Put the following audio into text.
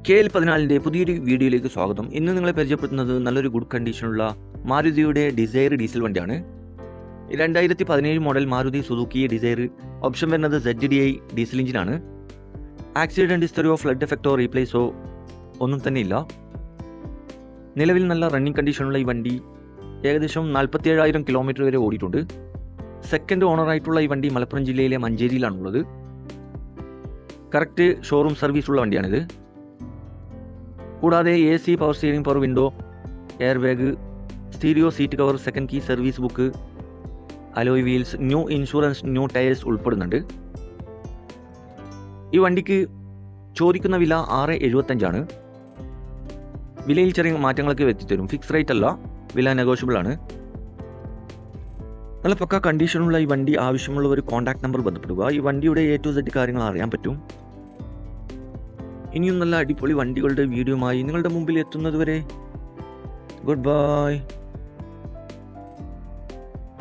KL14 പുതിയൊരു വീഡിയോയിലേക്ക് സ്വാഗതം. ഇന്ന് നിങ്ങളെ പരിചയപ്പെടുത്തുന്നത് നല്ലൊരു ഗുഡ് കണ്ടീഷനുള്ള മാരുതിയുടെ ഡിസയർ ഡീസൽ വണ്ടിയാണ്. 2017 model Maruti Suzuki Dzire. Option വരുന്നത് ZDI ഡീസൽ എഞ്ചിനാണ്. ആക്സിഡൻറ്റ് ഹിസ്റ്ററിയോ ഫ്ലഡ് എഫക്റ്റോ റീപ്ലേസോ ഒന്നും തന്നെ ഇല്ല. നിലവിൽ നല്ല റണ്ണിങ് കണ്ടീഷനുള്ള ഈ വണ്ടി ഏകദേശം 47,000 കിലോമീറ്റർ വരെ ഓടിയിട്ടുണ്ട്. സെക്കൻഡ് ഓണറായിട്ടുള്ള ഈ വണ്ടി മലപ്പുറം ജില്ലയിലെ മഞ്ചേരിയിലാണുള്ളത്. കറക്റ്റ് ഷോറൂം സർവീസുള്ള വണ്ടിയാണിത്. കൂടാതെ AC, power steering, power window, air bag, stereo seat cover, second key, service book, alloy wheels, new insurance, new tyres ഉൾപ്പെടുന്നുണ്ട്. ഈ വണ്ടിക്ക് ചോദിക്കുന്ന വില 675 വിലയിൽ ചെറിയ മാറ്റങ്ങളൊക്കെ വരുത്തിത്തരും. ഫിക്സ് റേറ്റ് അല്ല, വില നെഗോഷ്യബിൾ ആണ്. നല്ല പക്ക കണ്ടീഷനുള്ള ഈ വണ്ടി ആവശ്യമുള്ളവർ കോൺടാക്ട് നമ്പർ ബന്ധപ്പെടുക. ഈ വണ്ടിയുടെ A to Z കാര്യങ്ങൾ അറിയാൻ പറ്റും. ഇനിയും നല്ല അടിപൊളി വണ്ടികളുടെ വീഡിയോയുമായി നിങ്ങളുടെ മുമ്പിൽ എത്തുന്നതുവരെ ഗുഡ് ബൈ.